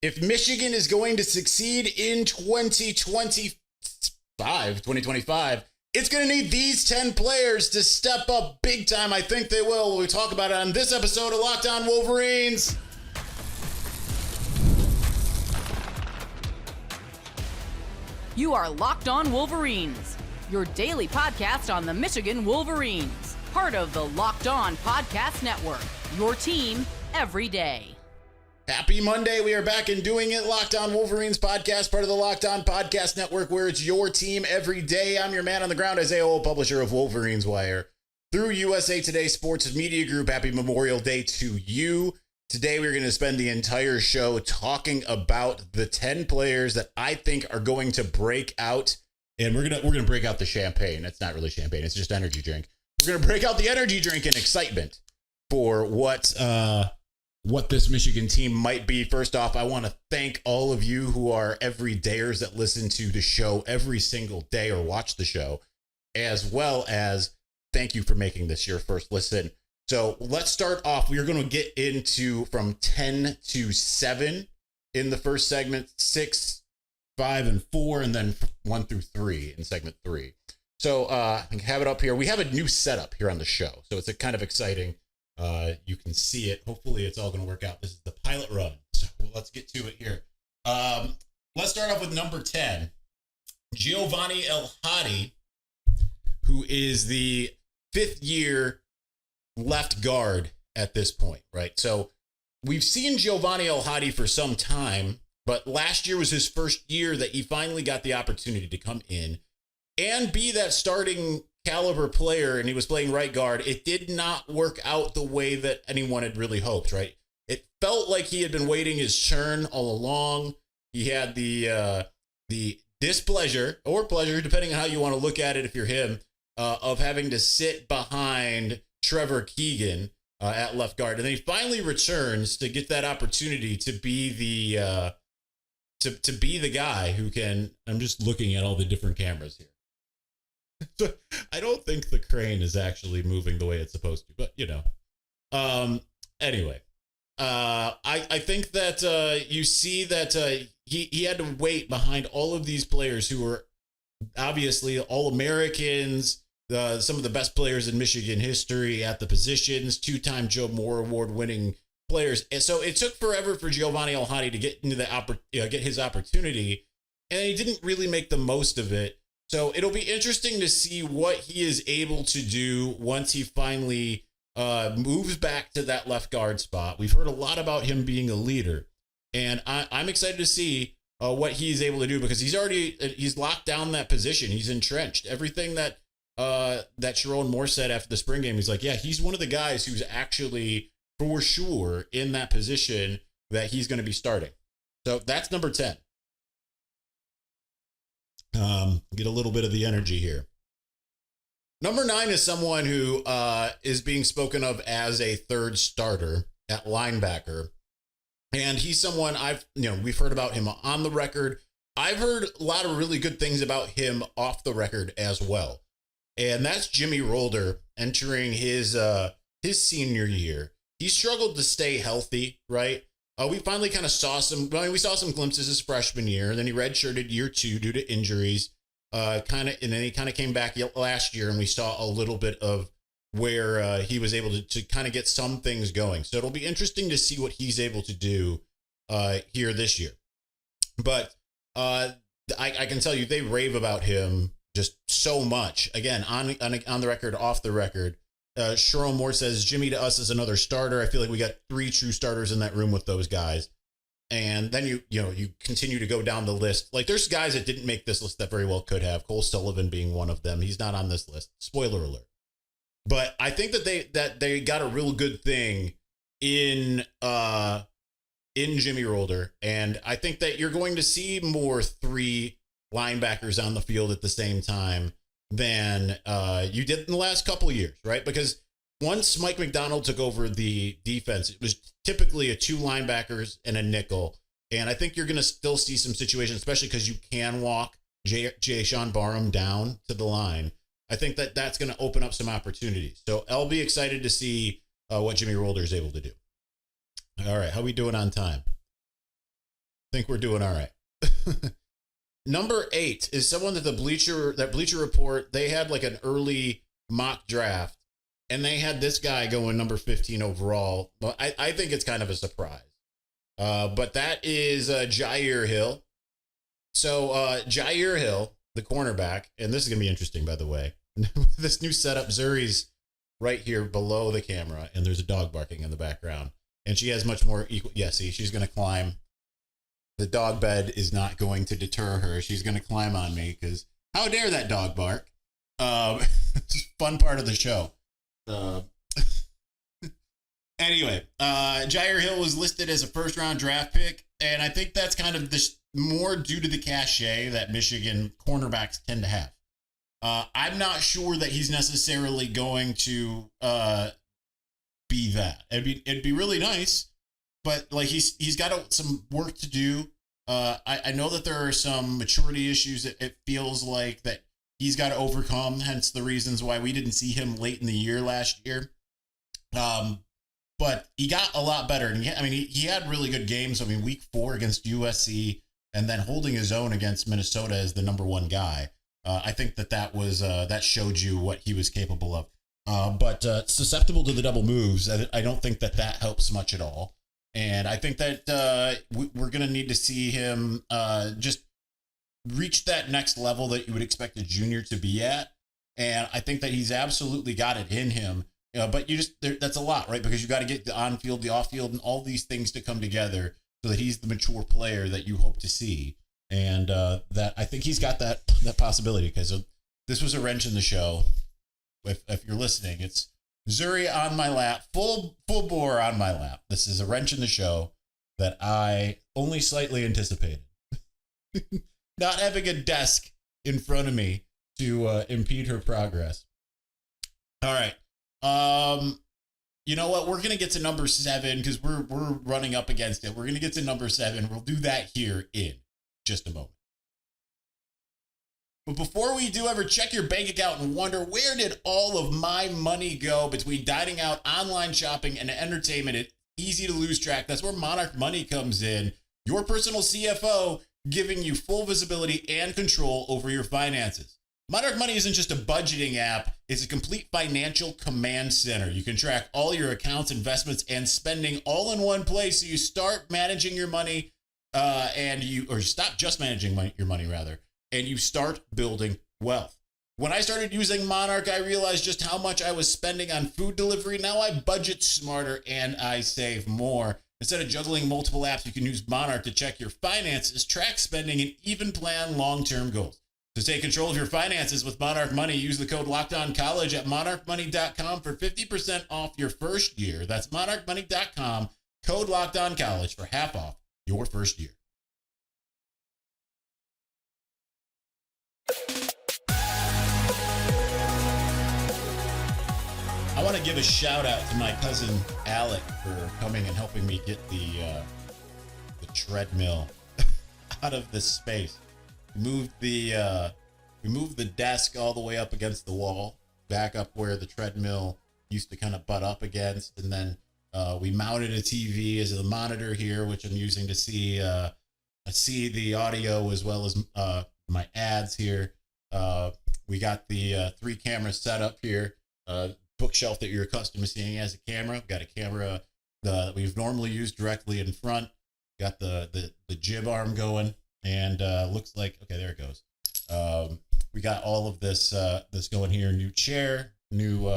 If Michigan is going to succeed in 2025, it's going to need these 10 players to step up big time. I think they will. We'll talk about it on this episode of Locked On Wolverines. You are Locked On Wolverines, your daily podcast on the Michigan Wolverines, part of the Locked On Podcast Network, your team every day. Happy Monday. We are back and doing it. Locked On Wolverines podcast, part of the Locked On Podcast Network, where it's your team every day. I'm your man on the ground, Isaiah Hole, publisher of Wolverines Wire through USA Today Sports Media Group. Happy Memorial Day to you. Today, we're going to spend the entire show talking about the 10 players that I think are going to break out. And we're going to break out the champagne. It's not really champagne. It's just energy drink. We're going to break out the energy drink and excitement for what this Michigan team might be. First off, I want to thank all of you who are everydayers that listen to the show every single day or watch the show, as well as thank you for making this your first listen. So let's start off. We are going to get into from 10 to 7 in the first segment, 6, 5, and 4, and then 1 through 3 in segment 3. So I can have it up here. We have a new setup here on the show, so it's a kind of exciting. You can see it. Hopefully it's all going to work out. This is the pilot run. So let's get to it here. Let's start off with number 10, Giovanni El-Hadi, who is the 5th year left guard at this point, right? So we've seen Giovanni El-Hadi for some time, but last year was his first year that he finally got the opportunity to come in and be that starting caliber player, and he was playing right guard. It did not work out the way that anyone had really hoped, right? It felt like he had been waiting his turn all along. He had the displeasure or pleasure, depending on how you want to look at it if you're him, of having to sit behind Trevor Keegan at left guard. And then he finally returns to get that opportunity to be the to be the guy who can. I'm just looking at all the different cameras here. So I don't think the crane is actually moving the way it's supposed to, but you know. Anyway, I think that you see that he had to wait behind all of these players who were obviously all Americans, some of the best players in Michigan history at the positions, 2-time Joe Moore Award winning players. And so it took forever for Giovanni El-Hadi to get into get his opportunity, and he didn't really make the most of it. So it'll be interesting to see what he is able to do once he finally moves back to that left guard spot. We've heard a lot about him being a leader, and I'm excited to see what he's able to do, because he's locked down that position. He's entrenched. Everything that Sharon Moore said after the spring game, he's like, yeah, he's one of the guys who's actually for sure in that position that he's going to be starting. So that's number 10. Get a little bit of the energy here. Number 9 is someone who is being spoken of as a third starter at linebacker. And he's someone we've heard about him on the record. I've heard a lot of really good things about him off the record as well. And that's Jimmy Rolder entering his senior year. He struggled to stay healthy, right? We finally kind of saw we saw some glimpses his freshman year, and then he redshirted year 2 due to injuries. And then he kind of came back last year, and we saw a little bit of where he was able to kind of get some things going. So it'll be interesting to see what he's able to do here this year. But I can tell you, they rave about him just so much. Again, on the record, off the record. Sharon Moore says, Jimmy to us is another starter. I feel like we got 3 true starters in that room with those guys. And then you continue to go down the list. Like, there's guys that didn't make this list that very well could have. Cole Sullivan being one of them. He's not on this list. Spoiler alert. But I think that they got a real good thing in Jimmy Rolder. And I think that you're going to see more 3 linebackers on the field at the same time than you did in the last couple of years, right? Because once Mike McDonald took over the defense, it was typically a 2 linebackers and a nickel. And I think you're going to still see some situations, especially because you can walk Sean Barham down to the line. I think that that's going to open up some opportunities. So I'll be excited to see what Jimmy Rolder is able to do. All right, how we doing on time? think we're doing all right. Number 8 is someone that Bleacher Report, they had like an early mock draft, and they had this guy going number 15 overall. But I think it's kind of a surprise. But that is Jyaire Hill. So Jyaire Hill, the cornerback, and this is going to be interesting, by the way. This new setup, Zuri's right here below the camera, and there's a dog barking in the background. And she has much more equal. Yeah, see, she's going to climb. The dog bed is not going to deter her. She's going to climb on me because how dare that dog bark? Fun part of the show. Anyway, Jyaire Hill was listed as a first-round draft pick, and I think that's kind of more due to the cachet that Michigan cornerbacks tend to have. I'm not sure that he's necessarily going to be that. It'd be really nice. But like he's got some work to do. I know that there are some maturity issues that it feels like that he's got to overcome. Hence the reasons why we didn't see him late in the year last year. But he got a lot better, and he had really good games. I mean, week 4 against USC, and then holding his own against Minnesota as the number 1 guy. I think that was that showed you what he was capable of. But susceptible to the double moves, I don't think that helps much at all. And I think that we're going to need to see him just reach that next level that you would expect a junior to be at. And I think that he's absolutely got it in him. But that's a lot, right? Because you got to get the on-field, the off-field, and all these things to come together so that he's the mature player that you hope to see. And that I think he's got that possibility, because this was a wrench in the show. If you're listening, it's Zuri on my lap, full bore on my lap. This is a wrench in the show that I only slightly anticipated. Not having a desk in front of me to impede her progress. All right. You know what? We're going to get to number 7 because we're running up against it. We're going to get to number 7. We'll do that here in just a moment. But before we do, ever check your bank account and wonder, where did all of my money go between dining out, online shopping, and entertainment? It's easy to lose track. That's where Monarch Money comes in. Your personal CFO, giving you full visibility and control over your finances. Monarch Money isn't just a budgeting app. It's a complete financial command center. You can track all your accounts, investments, and spending all in one place. So you start managing your money or stop just managing your money, rather. And you start building wealth. When I started using Monarch, I realized just how much I was spending on food delivery. Now I budget smarter and I save more. Instead of juggling multiple apps, you can use Monarch to check your finances, track spending, and even plan long-term goals. To take control of your finances with Monarch Money, use the code LOCKEDONCollege at monarchmoney.com for 50% off your first year. That's monarchmoney.com, code LOCKEDONCollege for half off your first year. I want to give a shout out to my cousin Alec for coming and helping me get the treadmill out of this space. We moved the desk all the way up against the wall, back up where the treadmill used to kind of butt up against, and then we mounted a TV as a monitor here, which I'm using to see the audio as well as my ads here. We got the 3 camera setup here. Bookshelf that you're accustomed to seeing as a camera. We've got a camera that we've normally used directly in front. Got the jib arm going, and looks like, okay, there it goes. We got all of this going here. New chair, new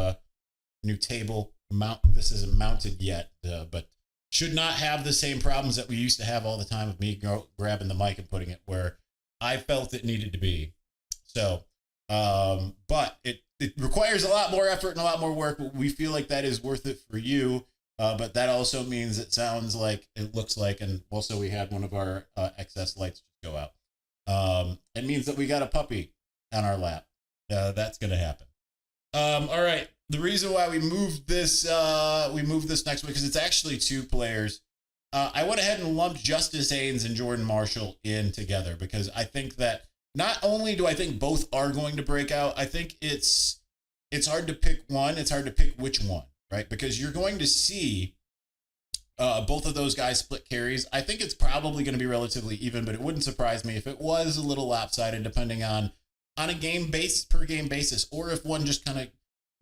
table. This isn't mounted yet, but should not have the same problems that we used to have all the time of me grabbing the mic and putting it where I felt it needed to be. So, but it requires a lot more effort and a lot more work, but we feel like that is worth it for you. But that also means it sounds like, it looks like, and also we had one of our excess lights go out. It means that we got a puppy on our lap. That's going to happen. All right. The reason why we moved this next week, because it's actually 2 players. I went ahead and lumped Justice Haynes and Jordan Marshall in together because I think that not only do I think both are going to break out, I think it's hard to pick one. It's hard to pick which one, right? Because you're going to see Both of those guys split carries. I think it's probably going to be relatively even, but it wouldn't surprise me if it was a little lopsided, depending on a per game basis, or if one just kind of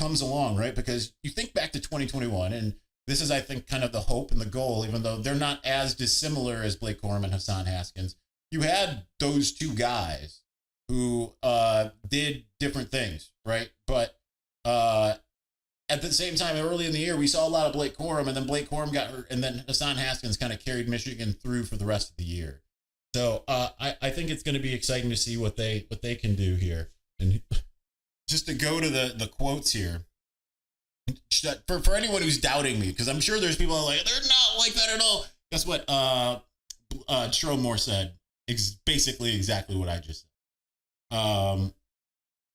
comes along, right? Because you think back to 2021, and this is, I think, kind of the hope and the goal, even though they're not as dissimilar as Blake Corum and Hassan Haskins. You had those two guys who did different things, right? But at the same time, early in the year, we saw a lot of Blake Corum, and then Blake Corum got hurt, and then Hassan Haskins kind of carried Michigan through for the rest of the year. So I think it's going to be exciting to see what they can do here. And just to go to the quotes here, for anyone who's doubting me, because I'm sure there's people who are like, they're not like that at all. Guess what? Stromore said basically exactly what I just said.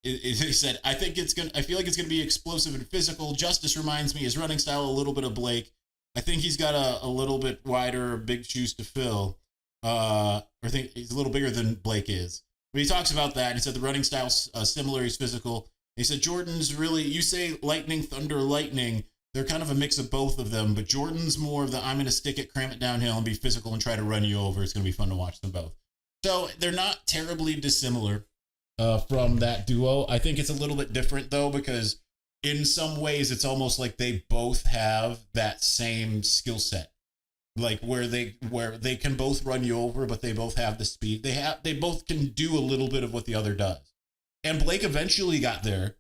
He said, I feel like it's going to be explosive and physical. Justice reminds me, his running style, a little bit of Blake. I think he's got a little bit wider, big shoes to fill. I think he's a little bigger than Blake is. But he talks about that. He said the running style's similar. He's physical. He said Jordan's really, you say lightning, thunder, lightning. They're kind of a mix of both of them. But Jordan's more of the I'm going to stick it, cram it downhill, and be physical and try to run you over. It's going to be fun to watch them both. So they're not terribly dissimilar from that duo. I think it's a little bit different, though, because in some ways it's almost like they both have that same skill set. Like where they can both run you over, but they both have the speed. They both can do a little bit of what the other does. And Blake eventually got there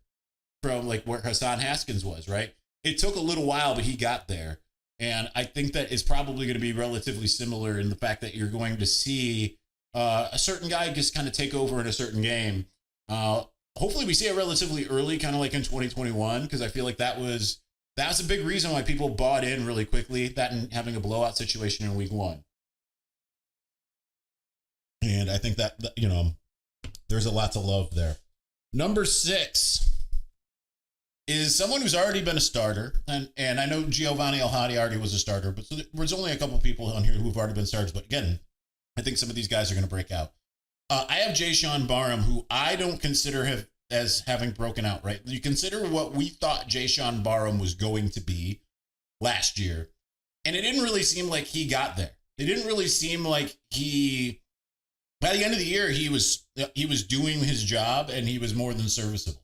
from like where Hassan Haskins was, right? It took a little while, but he got there. And I think that is probably going to be relatively similar in the fact that you're going to see a certain guy just kind of take over in a certain game. Hopefully we see it relatively early, kind of like in 2021, because I feel like that's a big reason why people bought in really quickly, that and having a blowout situation in week 1. And I think that, there's a lot to love there. Number 6 is someone who's already been a starter. And I know Giovanni Elhadi already was a starter, but there's only a couple of people on here who've already been starters. But again, I think some of these guys are going to break out. I have Jayshon Barham, who I don't consider as having broken out, right? You consider what we thought Jayshon Barham was going to be last year, and it didn't really seem like he got there. It didn't really seem like by the end of the year, he was doing his job, and he was more than serviceable.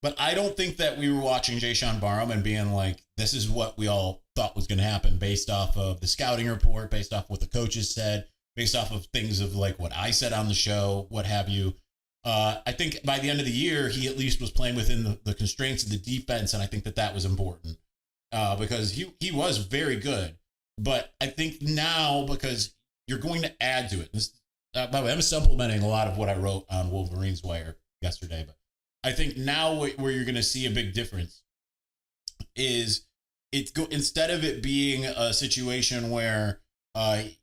But I don't think that we were watching Jayshon Barham and being like, this is what we all thought was going to happen based off of the scouting report, based off what the coaches said, based off of things of like what I said on the show, what have you. I think by the end of the year, he at least was playing within the constraints of the defense, and I think that was important because he was very good. But I think now, because you're going to add to it. By the way, I'm supplementing a lot of what I wrote on Wolverines Wire yesterday, but I think now where you're going to see a big difference is instead of it being a situation where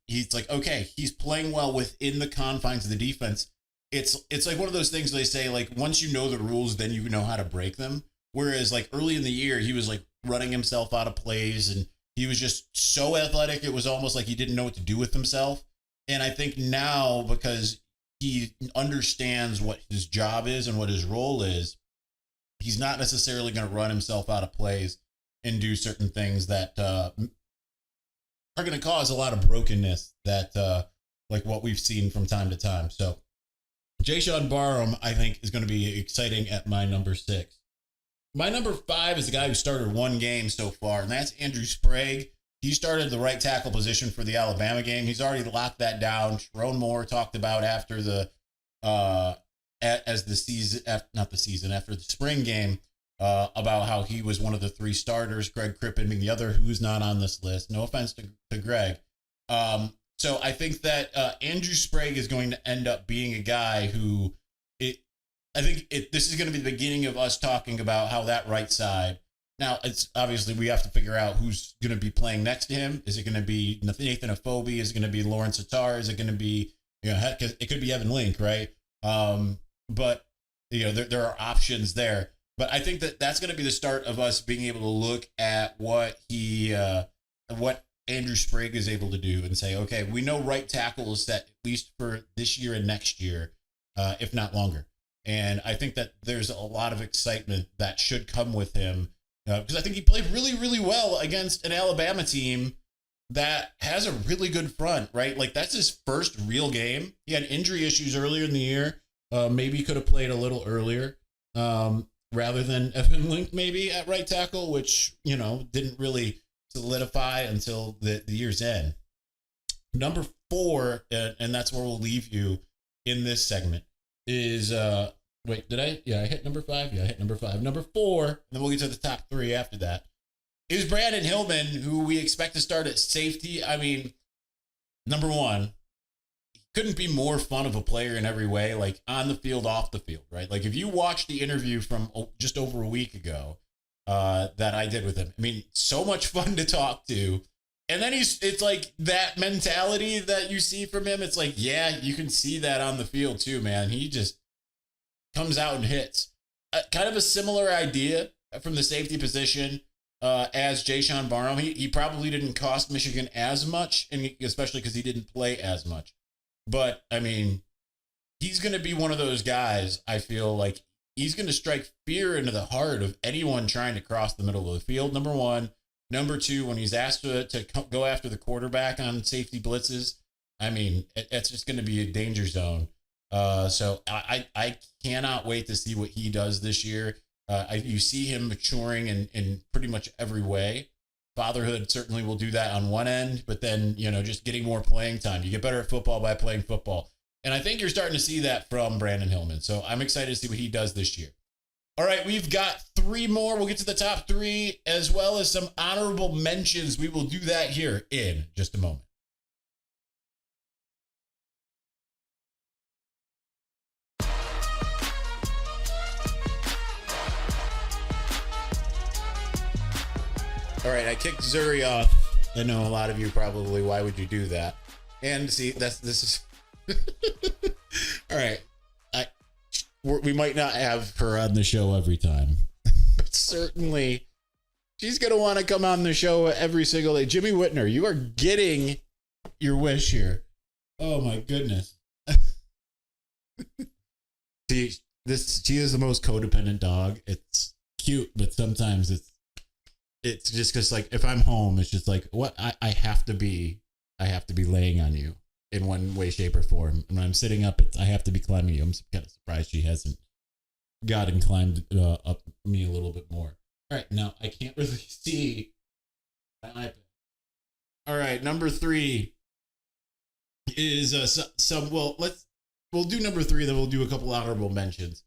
he's like, okay, he's playing well within the confines of the defense. It's like one of those things they say, like, once you know the rules, then you know how to break them. Whereas like early in the year, he was like running himself out of plays, and he was just so athletic. It was almost like he didn't know what to do with himself. And I think now, because he understands what his job is and what his role is, he's not necessarily going to run himself out of plays and do certain things that are going to cause a lot of brokenness that like what we've seen from time to time. So Jayshon Barham, I think, is going to be exciting at my number 6. My number 5 is the guy who started one game so far, and that's Andrew Sprague. He started the right tackle position for the Alabama game. He's already locked that down. Sharon Moore talked about after the spring game about how he was one of the 3 starters. Greg Crippen being the other who's not on this list. No offense to Greg. So I think that Andrew Sprague is going to end up being a guy who this is going to be the beginning of us talking about how that right side. Now, it's obviously we have to figure out who's going to be playing next to him. Is it going to be Nathan Afobe? Is it going to be Lawrence Attar? Is it going to be, it could be Evan Link, right? But there are options there. But I think that's going to be the start of us being able to look at what Andrew Sprague is able to do and say, okay, we know right tackle is set at least for this year and next year, if not longer. And I think that there's a lot of excitement that should come with him because I think he played really, really well against an Alabama team that has a really good front, right? Like that's his first real game. He had injury issues earlier in the year. Maybe he could have played a little earlier rather than Evan Link maybe at right tackle, which, didn't really solidify until the year's end. Number 4, and that's where we'll leave you in this segment, is wait, did I? Yeah, I hit number 5. Yeah, I hit number 5. Number 4, and then we'll get to the top 3 after that, is Brandon Hillman, who we expect to start at safety. I mean, number 1, he couldn't be more fun of a player in every way, like on the field, off the field, right? Like if you watch the interview from just over a week ago that I did with him, I mean, so much fun to talk to. And then it's like that mentality that you see from him. It's like, yeah, you can see that on the field too, man. He just comes out and hits. Kind of a similar idea from the safety position as Jayshon Barham. He probably didn't cost Michigan as much, and especially because he didn't play as much. But, I mean, he's going to be one of those guys, I feel like he's going to strike fear into the heart of anyone trying to cross the middle of the field, number 1. Number 2, when he's asked to go after the quarterback on safety blitzes, I mean, it's just going to be a danger zone. So I cannot wait to see what he does this year. You see him maturing in pretty much every way. Fatherhood certainly will do that on one end, but then, just getting more playing time. You get better at football by playing football. And I think you're starting to see that from Brandon Hillman. So I'm excited to see what he does this year. All right, we've got 3 more. We'll get to the top 3 as well as some honorable mentions. We will do that here in just a moment. All right, I kicked Zuri off. I know a lot of you probably, why would you do that? And see, this is all right. We might not have her on the show every time, but certainly she's going to want to come on the show every single day. Jimmy Whitner, you are getting your wish here. Oh my goodness. See, she is the most codependent dog. It's cute, but sometimes it's just because, like, if I'm home, it's just like, what I have to be laying on you in one way, shape, or form. And when I'm sitting up, I have to be climbing you. I'm kind of surprised she hasn't gotten climbed up me a little bit more. All right, now I can't really see my iPad. All right, number 3 is we'll do number 3, then we'll do a couple honorable mentions.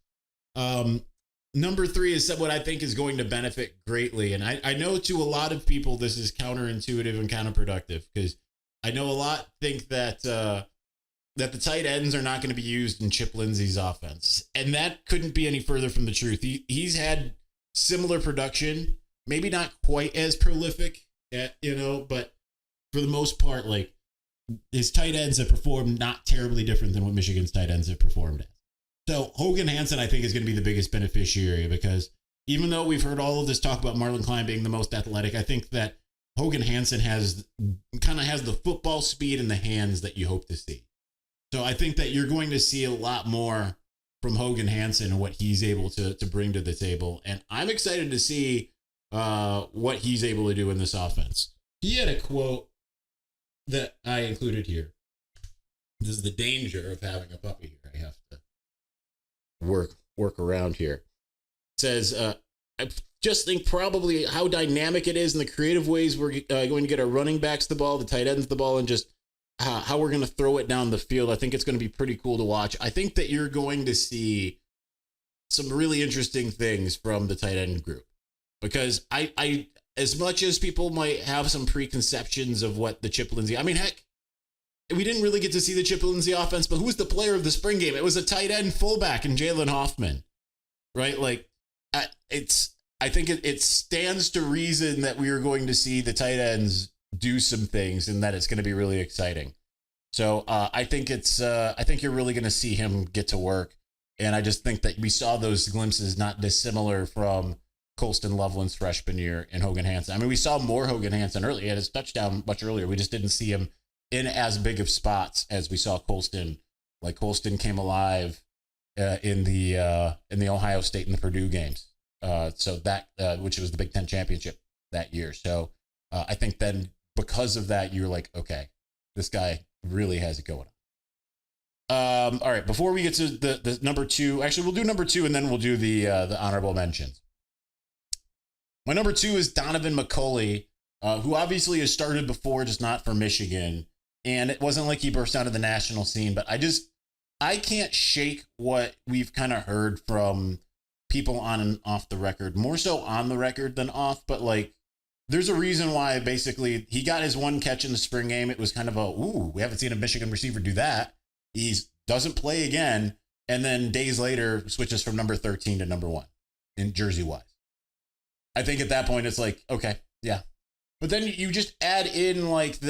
Number 3 is what I think is going to benefit greatly. And I know to a lot of people, this is counterintuitive and counterproductive, because I know a lot think that the tight ends are not going to be used in Chip Lindsey's offense. And that couldn't be any further from the truth. He's had similar production, maybe not quite as prolific, but for the most part, like, his tight ends have performed not terribly different than what Michigan's tight ends have performed at. So Hogan Hansen, I think, is going to be the biggest beneficiary, because even though we've heard all of this talk about Marlon Klein being the most athletic, I think that Hogan Hansen has the football speed and the hands that you hope to see. So I think that you're going to see a lot more from Hogan Hansen and what he's able to bring to the table. And I'm excited to see what he's able to do in this offense. He had a quote that I included here. This is the danger of having a puppy here. I have to work around here. It says, I just think probably how dynamic it is and the creative ways we're going to get our running backs the ball, the tight ends the ball, and just how we're going to throw it down the field. I think it's going to be pretty cool to watch. I think that you're going to see some really interesting things from the tight end group, because I as much as people might have some preconceptions of what the Chip Lindsey, I mean, heck, we didn't really get to see the Chip Lindsey offense, but who was the player of the spring game? It was a tight end fullback in Jalen Hoffman, right? Like, I think it stands to reason that we are going to see the tight ends do some things, and that it's going to be really exciting. So I think you're really going to see him get to work. And I just think that we saw those glimpses not dissimilar from Colston Loveland's freshman year and Hogan Hansen. I mean, we saw more Hogan Hansen early. He had his touchdown much earlier. We just didn't see him in as big of spots as we saw Colston. Like, Colston came alive in the Ohio State and the Purdue games. So that which was the Big Ten championship that year. So I think then because of that, you're like, okay, this guy really has it going on. All right, before we get to the number two, actually, we'll do number two and then we'll do the honorable mentions. My number two is Donovan McCauley, who obviously has started before, just not for Michigan. And it wasn't like he burst out of the national scene, but I can't shake what we've kind of heard from people on and off the record, more so on the record than off, but like, there's a reason why basically he got his one catch in the spring game. It was kind of we haven't seen a Michigan receiver do that. He doesn't play again. And then days later switches from number 13 to number 1 in jersey wise. I think at that point it's like, okay, yeah. But then you just add in what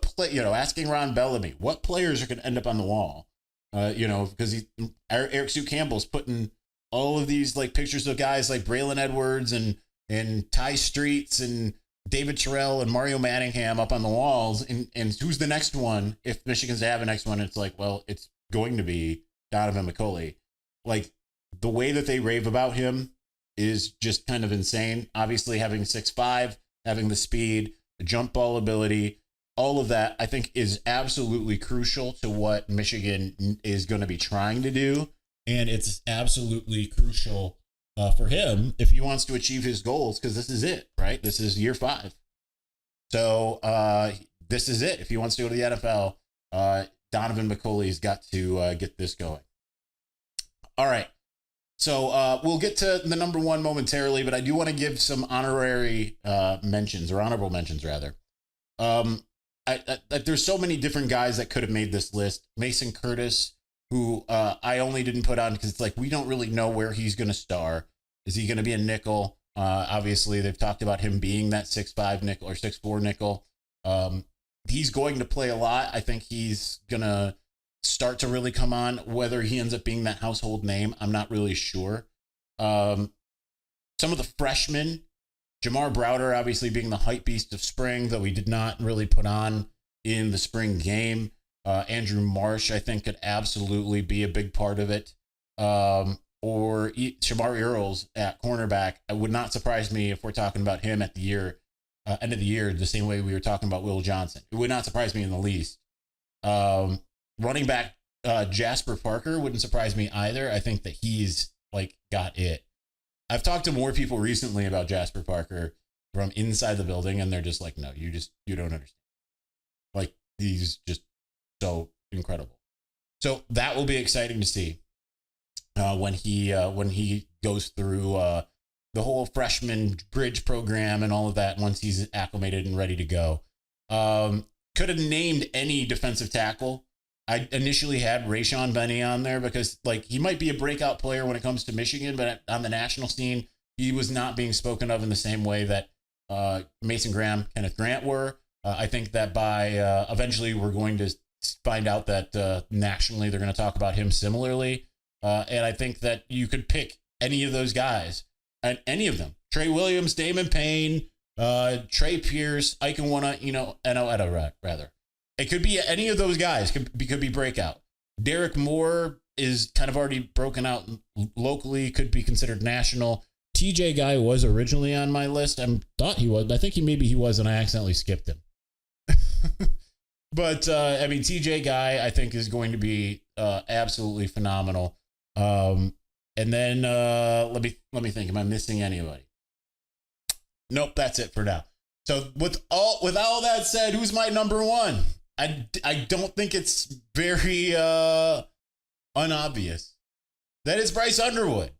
play, asking Ron Bellamy, what players are going to end up on the wall? Because Eric Sue Campbell's putting all of these like pictures of guys like Braylon Edwards and Ty Streets and David Terrell and Mario Manningham up on the walls. And who's the next one? If Michigan's to have a next one, it's like, well, it's going to be Donovan McCauley. Like the way that they rave about him is just kind of insane. Obviously having 6'5", having the speed, the jump ball ability, all of that I think is absolutely crucial to what Michigan is going to be trying to do. And it's absolutely crucial for him if he wants to achieve his goals, because this is it, right? This is year 5. So this is it. If he wants to go to the NFL, Donovan McCauley's got to get this going. All right. So we'll get to the number 1 momentarily, but I do want to give some honorary mentions, or honorable mentions rather. There's so many different guys that could have made this list. Mason Curtis, who I only didn't put on because it's like, we don't really know where he's going to star. Is he going to be a nickel? Obviously, they've talked about him being that 6'5" nickel or 6'4" nickel. He's going to play a lot. I think he's going to start to really come on. Whether he ends up being that household name, I'm not really sure. Some of the freshmen, Jamar Browder, obviously being the hype beast of spring, though he did not really put on in the spring game. Andrew Marsh, I think, could absolutely be a big part of it. Or Shamar Earls at cornerback. It would not surprise me if we're talking about him at the end of the year, the same way we were talking about Will Johnson. It would not surprise me in the least. Running back Jasper Parker wouldn't surprise me either. I think that he's like got it. I've talked to more people recently about Jasper Parker from inside the building, and they're just like, no, you don't understand. Like, he's just so incredible. So that will be exciting to see when he goes through the whole freshman bridge program and all of that. Once he's acclimated and ready to go, could have named any defensive tackle. I initially had Rayshon Benny on there because like he might be a breakout player when it comes to Michigan, but on the national scene, he was not being spoken of in the same way that Mason Graham, Kenneth Grant were. I think that by eventually we're going to find out that nationally they're going to talk about him similarly. And I think that you could pick any of those guys, and any of them. Trey Williams, Damon Payne, Trey Pierce, Eno, rather. It could be any of those guys. Could be breakout. Derek Moore is kind of already broken out locally. Could be considered national. TJ Guy was originally on my list. I thought he was. I think he was, and I accidentally skipped him. But TJ Guy, I think, is going to be absolutely phenomenal. And then let me think. Am I missing anybody? Nope, that's it for now. So with all that said, who's my number 1? I don't think it's very unobvious. That is Bryce Underwood,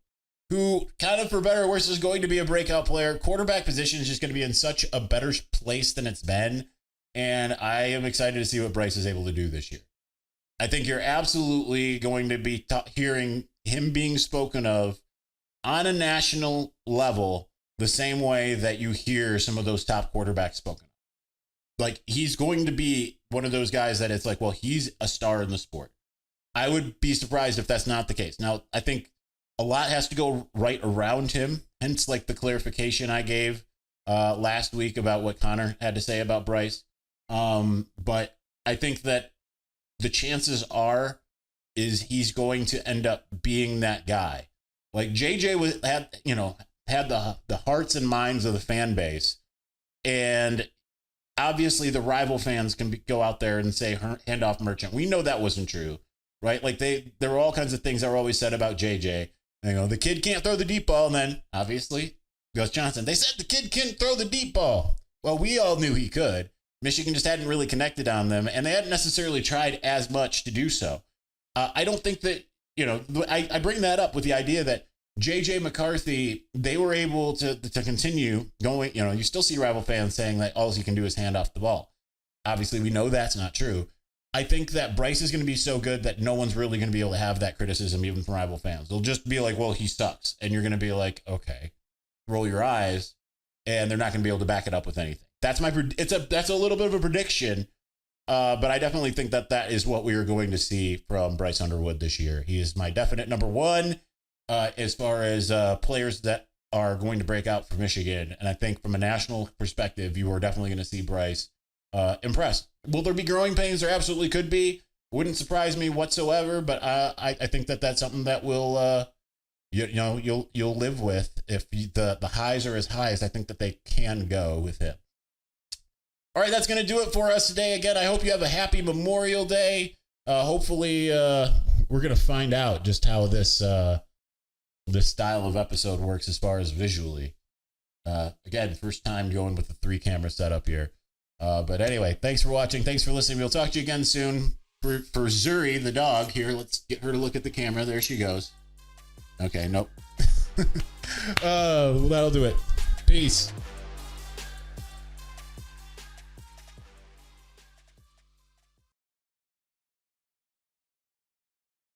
who kind of for better or worse is going to be a breakout player. Quarterback position is just going to be in such a better place than it's been. And I am excited to see what Bryce is able to do this year. I think you're absolutely going to be hearing him being spoken of on a national level the same way that you hear some of those top quarterbacks spoken of. Like, he's going to be one of those guys that it's like, well, he's a star in the sport. I would be surprised if that's not the case. Now, I think a lot has to go right around him, hence like the clarification I gave last week about what Connor had to say about Bryce. But I think that the chances is he's going to end up being that guy. Like JJ had the hearts and minds of the fan base, and obviously the rival fans can go out there and say hand off Merchant. We know that wasn't true, right? Like there were all kinds of things that were always said about JJ. They go, the kid can't throw the deep ball. And then obviously Gus Johnson, they said the kid couldn't throw the deep ball. Well, we all knew he could. Michigan just hadn't really connected on them, and they hadn't necessarily tried as much to do so. I don't think that, I bring that up with the idea that JJ McCarthy, they were able to continue going. You still see rival fans saying that all he can do is hand off the ball. Obviously, we know that's not true. I think that Bryce is going to be so good that no one's really going to be able to have that criticism, even from rival fans. They'll just be like, well, he sucks. And you're going to be like, okay, roll your eyes. And they're not going to be able to back it up with anything. That's a little bit of a prediction. But I definitely think that is what we are going to see from Bryce Underwood this year. He is my definite number one as far as players that are going to break out for Michigan. And I think from a national perspective, you are definitely going to see Bryce impressed. Will there be growing pains? There absolutely could be. Wouldn't surprise me whatsoever. But I think that's something that will you'll live with. If the highs are as high as I think that they can go with him. All right, that's going to do it for us today. Again, I hope you have a happy Memorial Day. Hopefully, we're going to find out just how this style of episode works as far as visually. Again, first time going with the 3-camera setup here. But anyway, thanks for watching. Thanks for listening. We'll talk to you again soon. For Zuri, the dog, here, let's get her to look at the camera. There she goes. Okay, nope. Well, that'll do it. Peace.